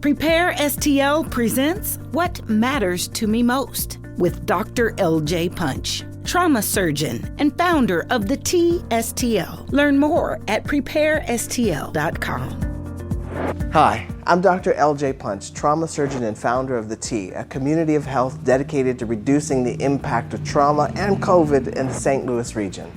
Prepare STL presents What Matters to Me Most with Dr. LJ Punch, trauma surgeon and founder of the TSTL. Learn more at preparestl.com. Hi, I'm Dr. LJ Punch, trauma surgeon and founder of the T, a community of health dedicated to reducing the impact of trauma and COVID in the St. Louis region.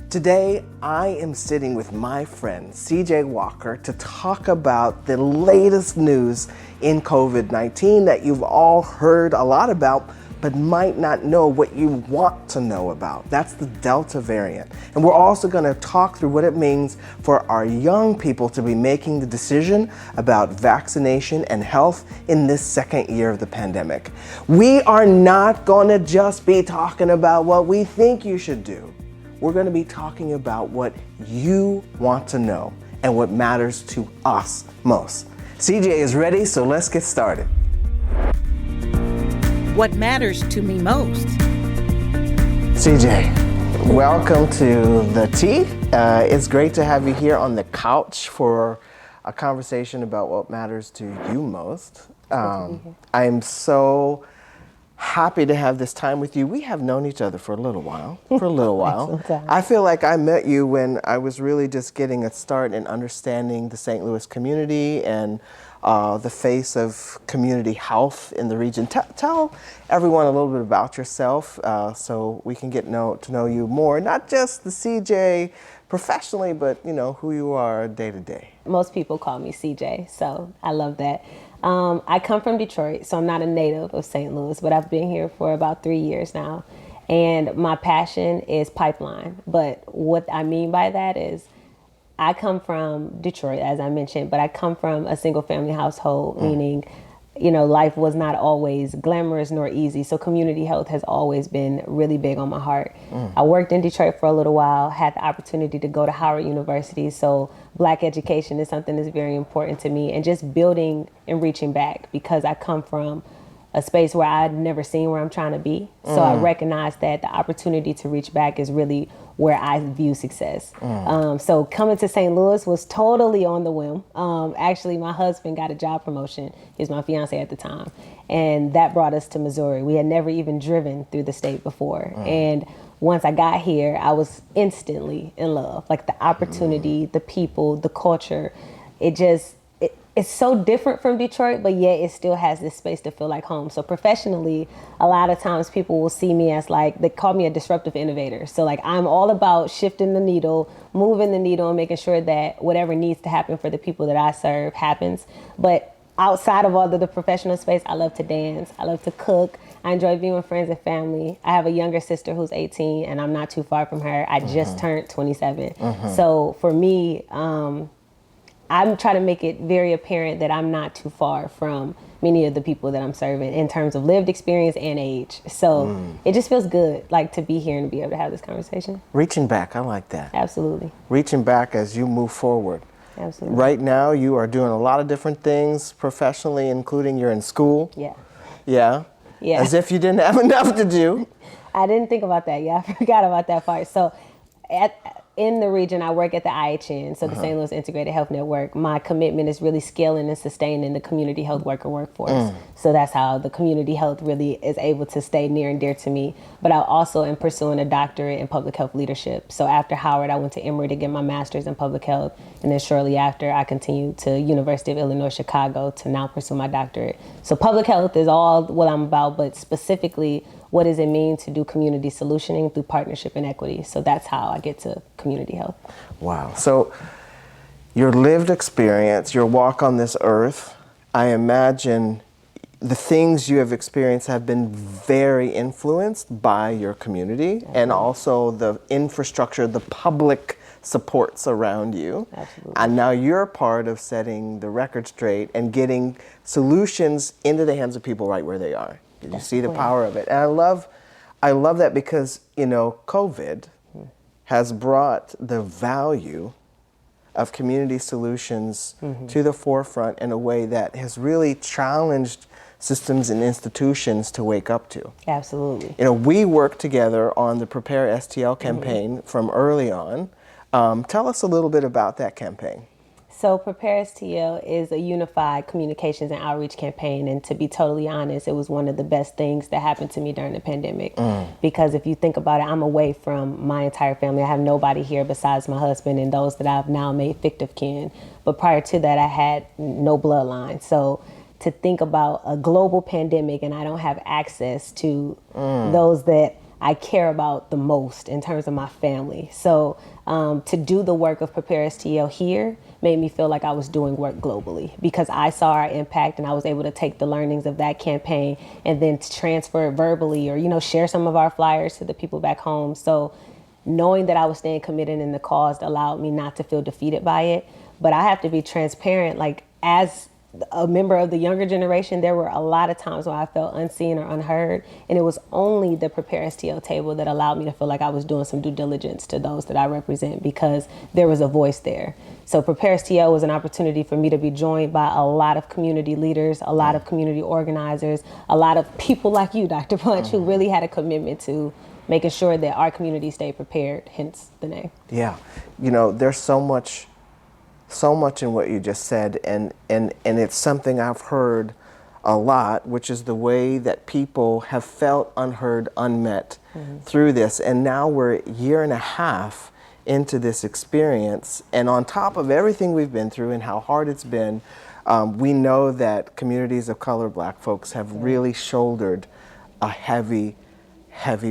Today, I am sitting with my friend, Ciearra Walker, to talk about the latest news in COVID-19 that you've all heard a lot about, but might not know what you want to know about. That's the Delta variant. And we're also going to talk through what it means for our young people to be making the decision about vaccination and health in this second year of the pandemic. We are not going to just be talking about what we think you should do. We're going to be talking about what you want to know and what matters to us most. CJ is ready, so let's get started. What matters to me most? CJ, welcome to the T. It's great to have you here on the couch for a conversation about what matters to you most. I'm so happy to have this time with you. We have known each other for a little while. I feel like I met you when I was really just getting a start in understanding the St. Louis community and the face of community health in the region. Tell everyone a little bit about yourself so we can get to know you more, not just the CJ professionally, but who you are day to day. Most people call me CJ, so I love that. I come from Detroit, so I'm not a native of St. Louis, but I've been here for about 3 years now. And my passion is pipeline. But what I mean by that is I come from Detroit, as I mentioned, but I come from a single family household, meaning, life was not always glamorous nor easy. So community health has always been really big on my heart. I worked in Detroit for a little while, had the opportunity to go to Howard University. So Black education is something that's very important to me, and just building and reaching back, because I come from a space where I'd never seen where I'm trying to be. So I recognize that the opportunity to reach back is really where I view success. So coming to St. Louis was totally on the whim. Actually, my husband got a job promotion. He was my fiance at the time. And that brought us to Missouri. We had never even driven through the state before. And once I got here, I was instantly in love. Like the opportunity, the people, the culture, it's so different from Detroit, but yet it still has this space to feel like home. So professionally, a lot of times people will see me as they call me a disruptive innovator. So I'm all about shifting the needle, moving the needle, and making sure that whatever needs to happen for the people that I serve happens. But outside of all of the professional space, I love to dance. I love to cook. I enjoy being with friends and family. I have a younger sister who's 18, and I'm not too far from her. I just turned 27. So for me, I'm trying to make it very apparent that I'm not too far from many of the people that I'm serving in terms of lived experience and age. So it just feels good, to be here and to be able to have this conversation. Reaching back, I like that. Absolutely. Reaching back as you move forward. Absolutely. Right now, you are doing a lot of different things professionally, including you're in school. Yeah. As if you didn't have enough to do. I didn't think about that. Yeah, I forgot about that part. So in the region, I work at the IHN, so the St. Louis Integrated Health Network. My commitment is really scaling and sustaining the community health worker workforce. So that's how the community health really is able to stay near and dear to me. But I also am pursuing a doctorate in public health leadership. So after Howard, I went to Emory to get my master's in public health. And then shortly after, I continued to University of Illinois, Chicago to now pursue my doctorate. So public health is all what I'm about, but specifically, what does it mean to do community solutioning through partnership and equity? So that's how I get to community health. Wow. So your lived experience, your walk on this earth, I imagine the things you have experienced have been very influenced by your community and also the infrastructure, the public supports around you. Absolutely. And now you're part of setting the record straight and getting solutions into the hands of people right where they are. You see the power of it. And I love that because, COVID has brought the value of community solutions to the forefront in a way that has really challenged systems and institutions to wake up to. Absolutely. We worked together on the Prepare STL campaign from early on. Tell us a little bit about that campaign. So Prepare STL is a unified communications and outreach campaign. And to be totally honest, it was one of the best things that happened to me during the pandemic. Because if you think about it, I'm away from my entire family. I have nobody here besides my husband and those that I've now made fictive kin. But prior to that, I had no bloodline. So to think about a global pandemic and I don't have access to those that I care about the most in terms of my family. So to do the work of Prepare STL here made me feel like I was doing work globally because I saw our impact and I was able to take the learnings of that campaign and then transfer it verbally or, share some of our flyers to the people back home. So knowing that I was staying committed in the cause allowed me not to feel defeated by it. But I have to be transparent, like as a member of the younger generation, there were a lot of times where I felt unseen or unheard. And it was only the Prepare STL table that allowed me to feel like I was doing some due diligence to those that I represent because there was a voice there. So Prepare STL was an opportunity for me to be joined by a lot of community leaders, a lot of community organizers, a lot of people like you, Dr. Punch, who really had a commitment to making sure that our community stayed prepared, hence the name. Yeah. There's so much in what you just said, and it's something I've heard a lot, which is the way that people have felt unheard, unmet through this. And now we're a year and a half into this experience, and on top of everything we've been through and how hard it's been, we know that communities of color, Black folks, have really shouldered a heavy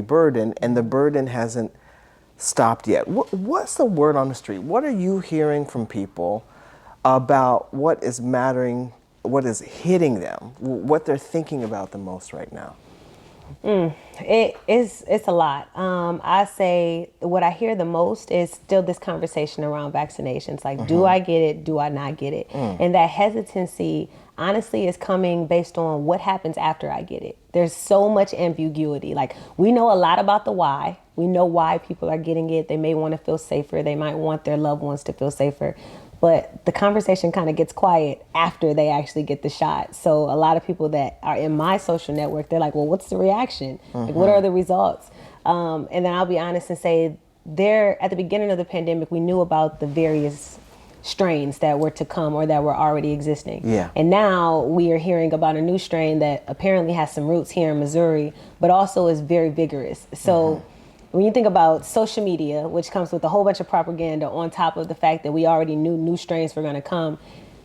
burden, and the burden hasn't stopped yet. What's the word on the street? What are you hearing from people about what is mattering, what is hitting them, what they're thinking about the most right now? It's a lot. I say what I hear the most is still this conversation around vaccinations. Like, do I get it? Do I not get it? And that hesitancy, honestly, is coming based on what happens after I get it. There's so much ambiguity. Like, we know a lot about the why. We know why people are getting it. They may want to feel safer. They might want their loved ones to feel safer. But the conversation kind of gets quiet after they actually get the shot. So a lot of people that are in my social network, they're like, well, what's the reaction? Like, what are the results? And then I'll be honest and say at the beginning of the pandemic, we knew about the various strains that were to come or that were already existing. Yeah. And now we are hearing about a new strain that apparently has some roots here in Missouri, but also is very vigorous. So when you think about social media, which comes with a whole bunch of propaganda on top of the fact that we already knew new strains were going to come,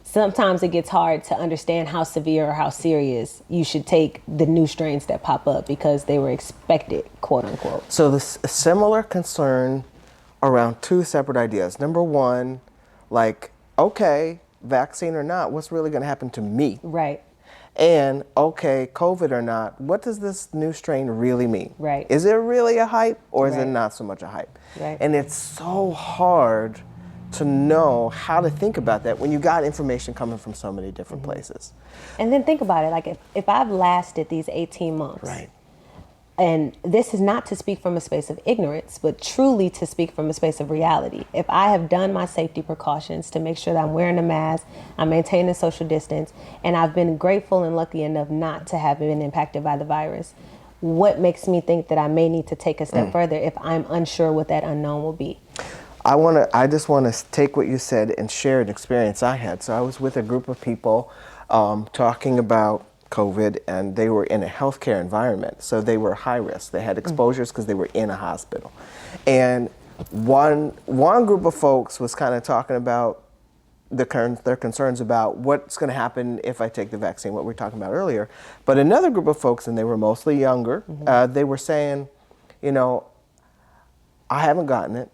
sometimes it gets hard to understand how severe or how serious you should take the new strains that pop up because they were expected, quote unquote. So this similar concern around two separate ideas. Number one, like, okay, vaccine or not, what's really going to happen to me? Right. And, okay, COVID or not, what does this new strain really mean? Right. Is it really a hype or is it Right. not so much a hype? Right. And it's so hard to know how to think about that when you got information coming from so many different places. And then think about it, like if I've lasted these 18 months, Right. and this is not to speak from a space of ignorance, but truly to speak from a space of reality. If I have done my safety precautions to make sure that I'm wearing a mask, I'm maintaining social distance, and I've been grateful and lucky enough not to have been impacted by the virus, what makes me think that I may need to take a step further if I'm unsure what that unknown will be? I just want to take what you said and share an experience I had. So I was with a group of people talking about COVID, and they were in a healthcare environment, so they were high risk. They had exposures because they were in a hospital. And one group of folks was kind of talking about their concerns about what's going to happen if I take the vaccine, what we were talking about earlier. But another group of folks, and they were mostly younger, they were saying, I haven't gotten it,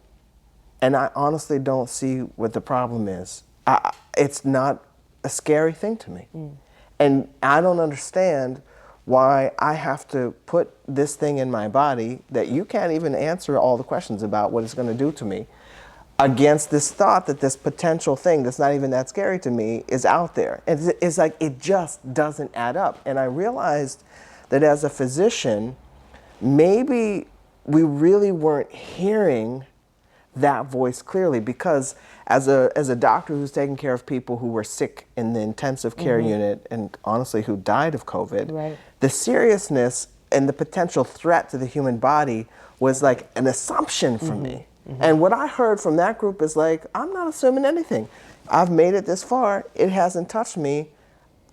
and I honestly don't see what the problem is. It's not a scary thing to me. And I don't understand why I have to put this thing in my body that you can't even answer all the questions about what it's going to do to me against this thought that this potential thing that's not even that scary to me is out there. It's like it just doesn't add up. And I realized that as a physician, maybe we really weren't hearing that voice clearly, because as a doctor who's taking care of people who were sick in the intensive care unit and honestly who died of COVID, Right. the seriousness and the potential threat to the human body was like an assumption for me. And what I heard from that group is like, I'm not assuming anything. I've made it this far. It hasn't touched me.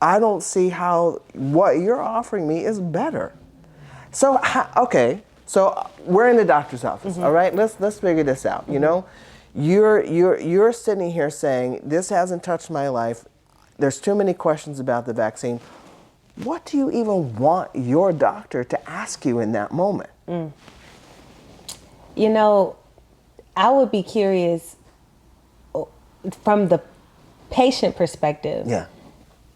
I don't see how what you're offering me is better. So, okay, so we're in the doctor's office, all right? Let's figure this out, you know? You're sitting here saying, this hasn't touched my life. There's too many questions about the vaccine. What do you even want your doctor to ask you in that moment? You know, I would be curious from the patient perspective. Yeah.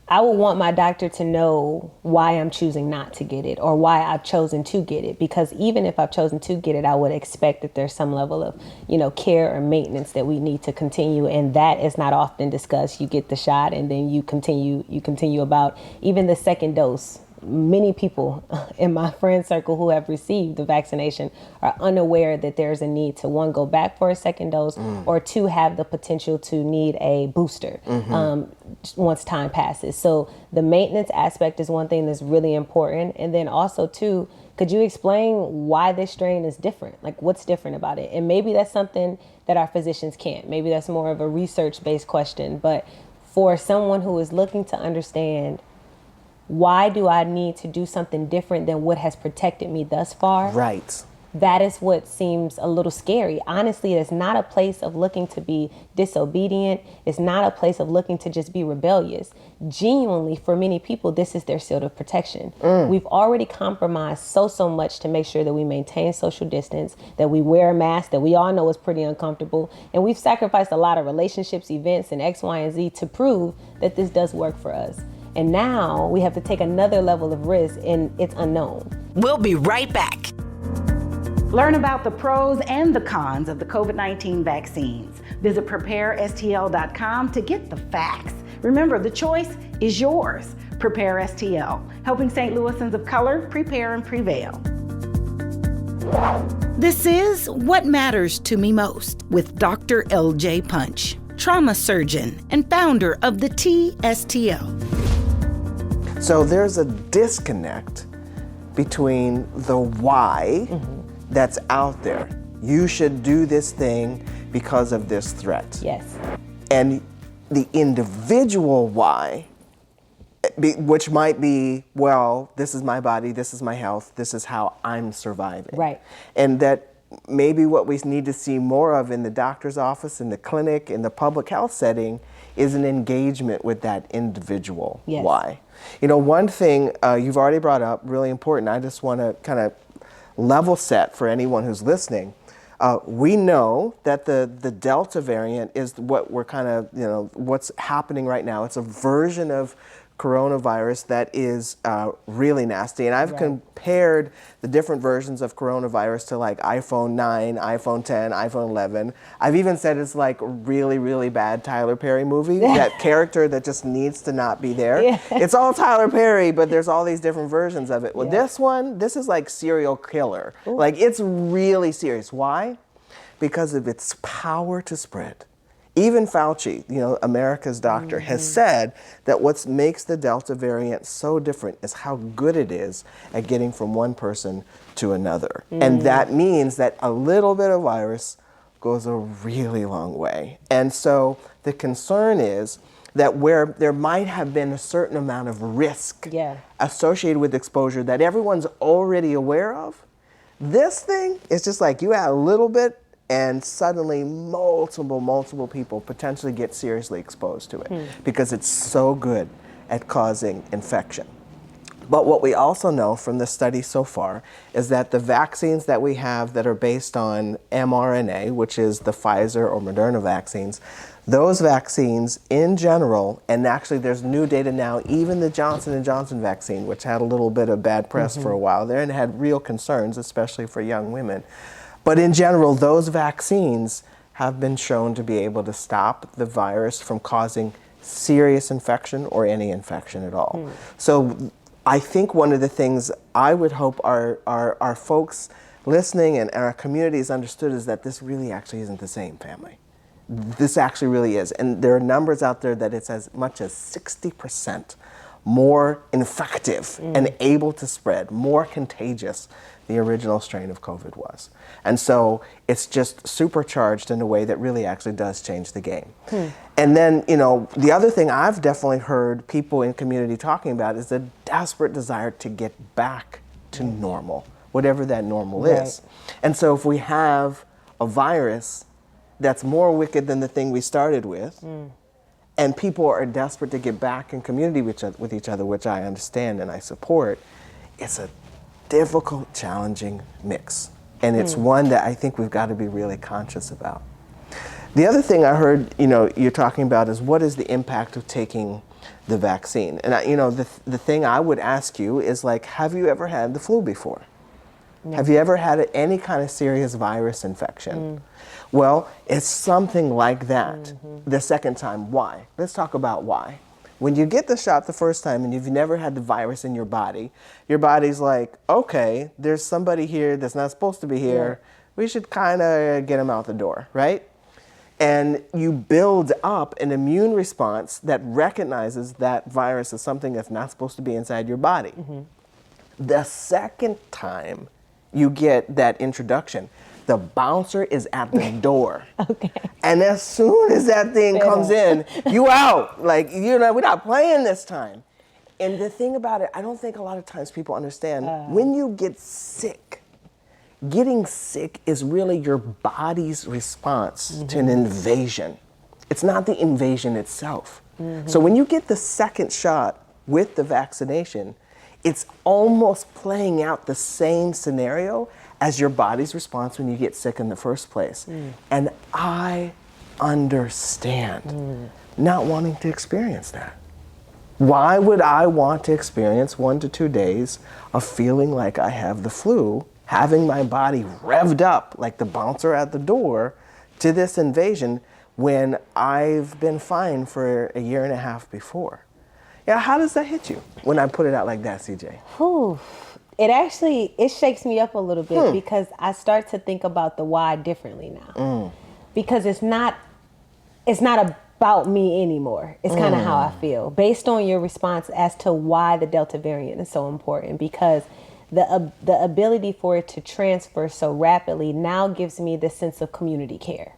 I would want my doctor to know why I'm choosing not to get it or why I've chosen to get it. Because even if I've chosen to get it, I would expect that there's some level of, you know, care or maintenance that we need to continue. And that is not often discussed. You get the shot and then you continue about even the second dose. Many people in my friend circle who have received the vaccination are unaware that there's a need to, one, go back for a second dose, or two, have the potential to need a booster once time passes. So the maintenance aspect is one thing that's really important. And then also, two, could you explain why this strain is different? Like, what's different about it? And maybe that's something that our physicians can't. Maybe that's more of a research-based question. But for someone who is looking to understand, why do I need to do something different than what has protected me thus far? Right. That is what seems a little scary. Honestly, it's not a place of looking to be disobedient. It's not a place of looking to just be rebellious. Genuinely, for many people, this is their shield of protection. We've already compromised so much to make sure that we maintain social distance, that we wear a mask, that we all know is pretty uncomfortable. And we've sacrificed a lot of relationships, events, and X, Y, and Z to prove that this does work for us. And now we have to take another level of risk, and it's unknown. We'll be right back. Learn about the pros and the cons of the COVID-19 vaccines. Visit preparestl.com to get the facts. Remember, the choice is yours. Prepare STL, helping St. Louisans of color prepare and prevail. This is What Matters to Me Most with Dr. L.J. Punch, trauma surgeon and founder of the TSTL. So there's a disconnect between the why that's out there. You should do this thing because of this threat. Yes. And the individual why, which might be, well, this is my body, this is my health, this is how I'm surviving. Right. And that maybe what we need to see more of in the doctor's office, in the clinic, in the public health setting is an engagement with that individual why. You know, one thing you've already brought up, really important, I just want to kind of level set for anyone who's listening. We know that the Delta variant is what we're kind of, you know, what's happening right now. It's a version of coronavirus that is really nasty. And I've compared the different versions of coronavirus to like iPhone 9, iPhone 10, iPhone 11. I've even said it's like a really, really bad Tyler Perry movie. That character that just needs to not be there. Yeah. It's all Tyler Perry, but there's all these different versions of it. Well, this is like serial killer. Ooh. Like, it's really serious. Why? Because of its power to spread. Even Fauci, you know, America's doctor, has said that what makes the Delta variant so different is how good it is at getting from one person to another. And that means that a little bit of virus goes a really long way. And so the concern is that where there might have been a certain amount of risk associated with exposure that everyone's already aware of, this thing is just like you add a little bit and suddenly multiple people potentially get seriously exposed to it because it's so good at causing infection. But what we also know from the study so far is that the vaccines that we have that are based on mRNA, which is the Pfizer or Moderna vaccines, those vaccines in general, and actually there's new data now, even the Johnson & Johnson vaccine, which had a little bit of bad press for a while there and had real concerns, especially for young women. But in general, those vaccines have been shown to be able to stop the virus from causing serious infection or any infection at all. So I think one of the things I would hope our folks listening and our communities understood is that this really actually isn't the same, family. This actually really is. And there are numbers out there that it's as much as 60% more infective and able to spread, more contagious the original strain of COVID was. And so it's just supercharged in a way that really actually does change the game. And then, you know, the other thing I've definitely heard people in community talking about is the desperate desire to get back to normal, whatever that normal is. And so if we have a virus that's more wicked than the thing we started with, and people are desperate to get back in community with each other, which I understand and I support, it's a difficult, challenging mix. And it's one that I think we've got to be really conscious about. The other thing I heard, you know, you're talking about is what is the impact of taking the vaccine? And you know, the thing I would ask you is like, have you ever had the flu before? No. Have you ever had any kind of serious virus infection? Well, it's something like that the second time. Why? Let's talk about why. When you get the shot the first time and you've never had the virus in your body's like, okay, there's somebody here that's not supposed to be here. We should kind of get him out the door, right? And you build up an immune response that recognizes that virus as something that's not supposed to be inside your body. The second time you get that introduction, the bouncer is at the door. And as soon as that thing comes in, you out. Like, you know, we're not playing this time. And the thing about it, I don't think a lot of times people understand, when you get sick, getting sick is really your body's response to an invasion. It's not the invasion itself. So when you get the second shot with the vaccination, it's almost playing out the same scenario as your body's response when you get sick in the first place. And I understand not wanting to experience that. Why would I want to experience 1 to 2 days of feeling like I have the flu, having my body revved up like the bouncer at the door to this invasion when I've been fine for a year and a half before? Yeah, how does that hit you when I put it out like that, CJ? It shakes me up a little bit because I start to think about the why differently now. Because it's not about me anymore. It's kind of how I feel. Based on your response as to why the Delta variant is so important, because the ability for it to transfer so rapidly now gives me this sense of community care.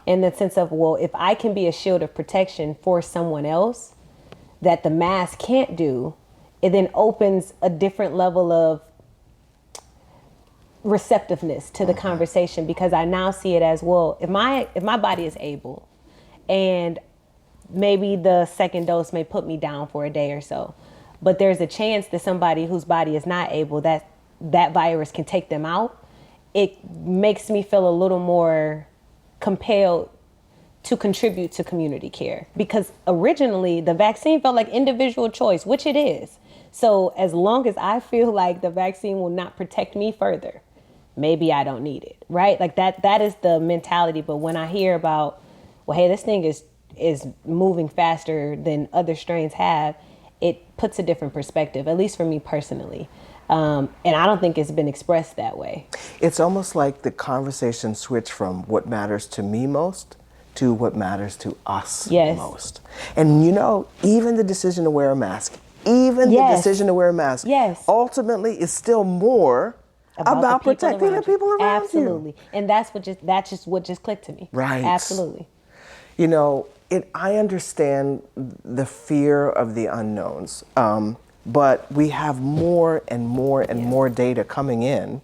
And the sense of, well, if I can be a shield of protection for someone else that the mask can't do, it then opens a different level of receptiveness to the conversation, because I now see it as, well, if my body is able, and maybe the second dose may put me down for a day or so, but there's a chance that somebody whose body is not able, that virus can take them out. It makes me feel a little more compelled to contribute to community care, because originally the vaccine felt like individual choice, which it is. So as long as I feel like the vaccine will not protect me further, maybe I don't need it, right? Like that is the mentality. But when I hear about, well, hey, this thing is moving faster than other strains have, it puts a different perspective, at least for me personally. And I don't think it's been expressed that way. It's almost like the conversation switched from what matters to me most to what matters to us most. And you know, even the decision to wear a mask, ultimately is still more about protecting the people around you. Absolutely. And that's what just clicked to me. Right. Absolutely. You know, I understand the fear of the unknowns, but we have more and more and more data coming in,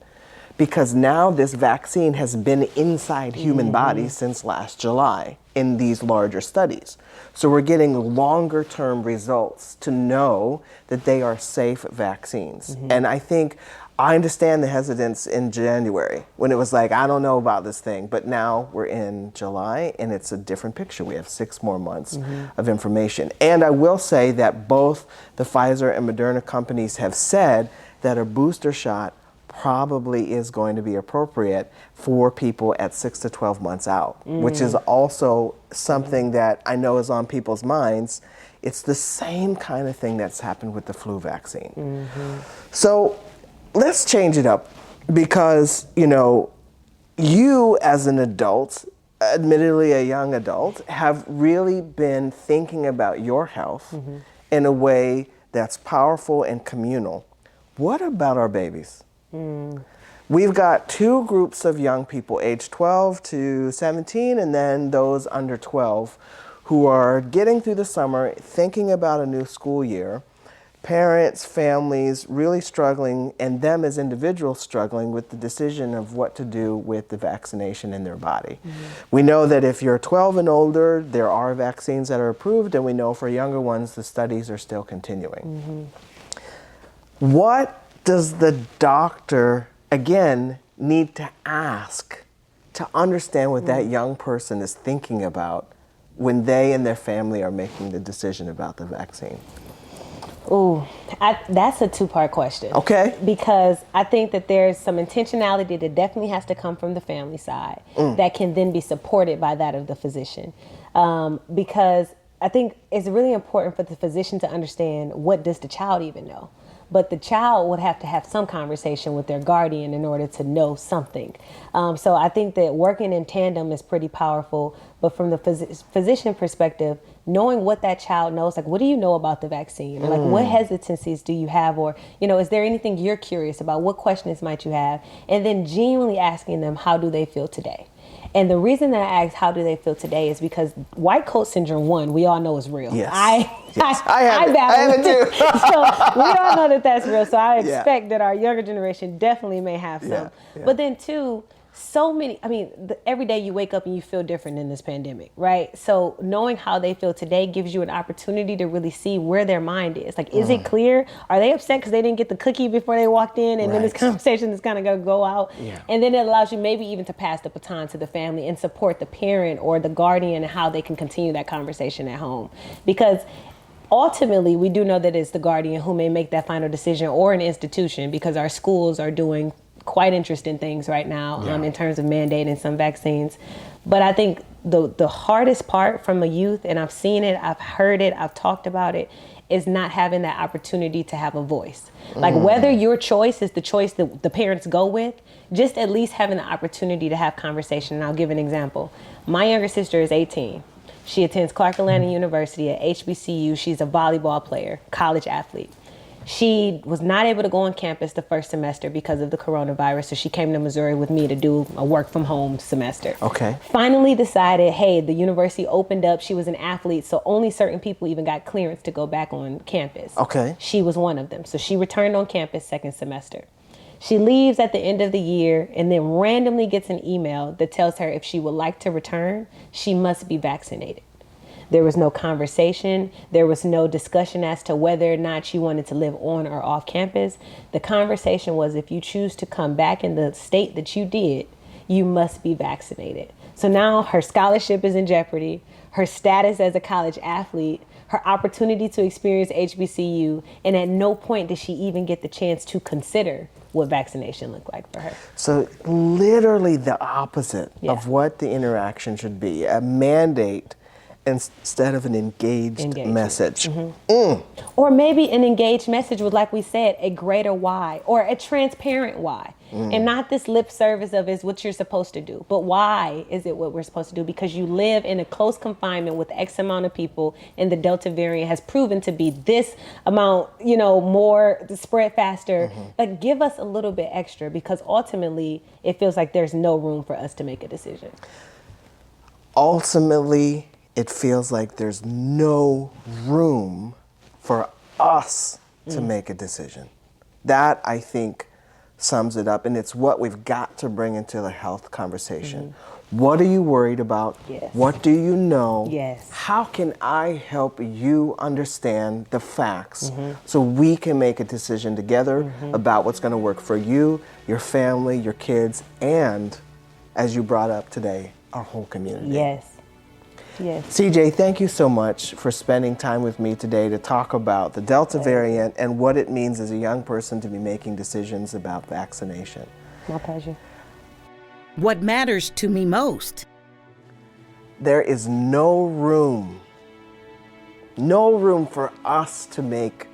because now this vaccine has been inside human bodies since last July in these larger studies. So we're getting longer term results to know that they are safe vaccines. And I understand the hesitance in January when it was like, I don't know about this thing, but now we're in July and it's a different picture. We have 6 more months of information. And I will say that both the Pfizer and Moderna companies have said that a booster shot probably is going to be appropriate for people at 6 to 12 months out, which is also something that I know is on people's minds. It's the same kind of thing that's happened with the flu vaccine. So let's change it up, because, you know, you as an adult, admittedly a young adult, have really been thinking about your health in a way that's powerful and communal. What about our babies? We've got two groups of young people, age 12 to 17, and then those under 12, who are getting through the summer, thinking about a new school year. Parents, families really struggling, and them as individuals struggling with the decision of what to do with the vaccination in their body. We know that if you're 12 and older, there are vaccines that are approved, and we know for younger ones, the studies are still continuing. What does the doctor, again, need to ask to understand what that young person is thinking about when they and their family are making the decision about the vaccine? Ooh, that's a two-part question. Okay. Because I think that there's some intentionality that definitely has to come from the family side that can then be supported by that of the physician. Because I think it's really important for the physician to understand, what does the child even know? But the child would have to have some conversation with their guardian in order to know something. So I think that working in tandem is pretty powerful. But from the physician perspective, knowing what that child knows, like, what do you know about the vaccine? Or like, what hesitancies do you have? Or, you know, is there anything you're curious about? What questions might you have? And then genuinely asking them, how do they feel today? And the reason that I ask how do they feel today is because white coat syndrome, one, we all know is real. Yes. I have it too. So we all know that that's real. So I expect that our younger generation definitely may have some. But then two, so many, I mean, every day you wake up and you feel different in this pandemic, right? So knowing how they feel today gives you an opportunity to really see where their mind is. Like, is it clear? Are they upset because they didn't get the cookie before they walked in? And then this conversation is kind of going to go out. And then it allows you maybe even to pass the baton to the family and support the parent or the guardian and how they can continue that conversation at home. Because ultimately, we do know that it's the guardian who may make that final decision, or an institution, because our schools are doing quite interesting things right now in terms of mandating some vaccines. But I think the hardest part from a youth, and I've seen it, I've heard it, I've talked about it, is not having that opportunity to have a voice. Like, whether your choice is the choice that the parents go with, just at least having the opportunity to have conversation. And I'll give an example. My younger sister is 18. She attends Clark Atlanta University at HBCU. She's a volleyball player, college athlete. She was not able to go on campus the first semester because of the coronavirus, so she came to Missouri with me to do a work from home semester. Okay. Finally decided, hey, the university opened up. She was an athlete, so only certain people even got clearance to go back on campus. Okay. She was one of them. So she returned on campus second semester. She leaves at the end of the year and then randomly gets an email that tells her if she would like to return, she must be vaccinated. There was no conversation. There was no discussion as to whether or not she wanted to live on or off campus. The conversation was, if you choose to come back in the state that you did, you must be vaccinated. So now her scholarship is in jeopardy, her status as a college athlete, her opportunity to experience HBCU, and at no point did she even get the chance to consider what vaccination looked like for her. So literally the opposite of what the interaction should be, a mandate instead of an engaged message. Or maybe an engaged message with, like we said, a greater why, or a transparent why. And not this lip service of is what you're supposed to do, but why is it what we're supposed to do? Because you live in a close confinement with X amount of people, and the Delta variant has proven to be this amount, you know, more spread faster. Like, give us a little bit extra, because ultimately it feels like there's no room for us to make a decision. Ultimately, it feels like there's no room for us to make a decision. That, I think, sums it up, and it's what we've got to bring into the health conversation. What are you worried about? What do you know? How can I help you understand the facts so we can make a decision together about what's going to work for you, your family, your kids, and, as you brought up today, our whole community. CJ, thank you so much for spending time with me today to talk about the Delta variant and what it means as a young person to be making decisions about vaccination. My pleasure. What matters to me most? There is no room for us to make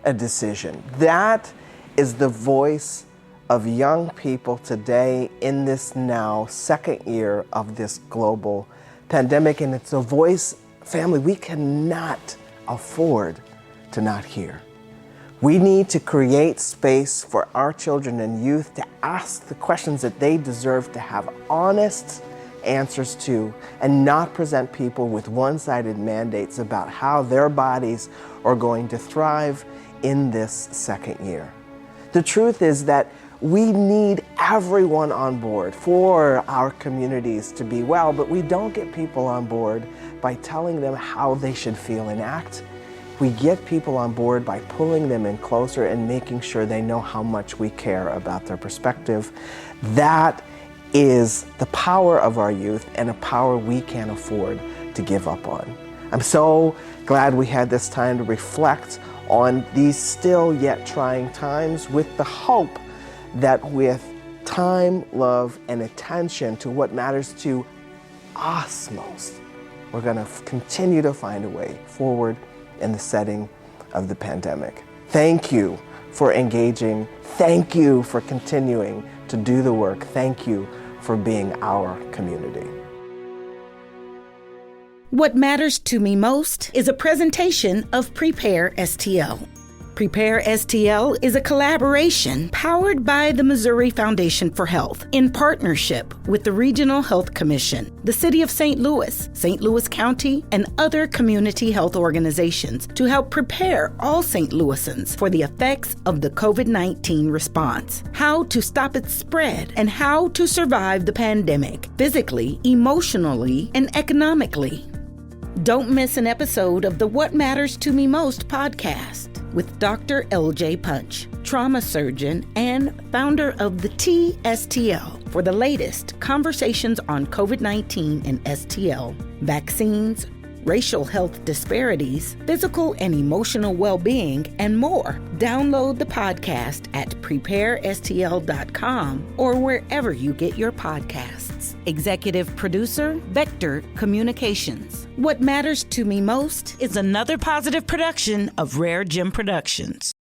a decision. That is the voice of young people today in this now second year of this global pandemic, and it's a voice, family, we cannot afford to not hear. We need to create space for our children and youth to ask the questions that they deserve to have honest answers to, and not present people with one-sided mandates about how their bodies are going to thrive in this second year. The truth is that we need everyone on board for our communities to be well, but we don't get people on board by telling them how they should feel and act. We get people on board by pulling them in closer and making sure they know how much we care about their perspective. That is the power of our youth, and a power we can't afford to give up on. I'm so glad we had this time to reflect on these still yet trying times, with the hope that with time, love, and attention to what matters to us most, we're going to continue to find a way forward in the setting of the pandemic. Thank you for engaging. Thank you for continuing to do the work. Thank you for being our community. What Matters to Me Most is a presentation of Prepare STL. Prepare STL is a collaboration powered by the Missouri Foundation for Health in partnership with the Regional Health Commission, the City of St. Louis County, and other community health organizations to help prepare all St. Louisans for the effects of the COVID-19 response, how to stop its spread, and how to survive the pandemic physically, emotionally, and economically. Don't miss an episode of the What Matters to Me Most podcast with Dr. LJ Punch, trauma surgeon and founder of the TSTL, for the latest conversations on COVID-19 and STL, vaccines, racial health disparities, physical and emotional well-being, and more. Download the podcast at preparestl.com or wherever you get your podcasts. Executive producer, Vector Communications. What Matters to Me Most is another positive production of Rare Gem Productions.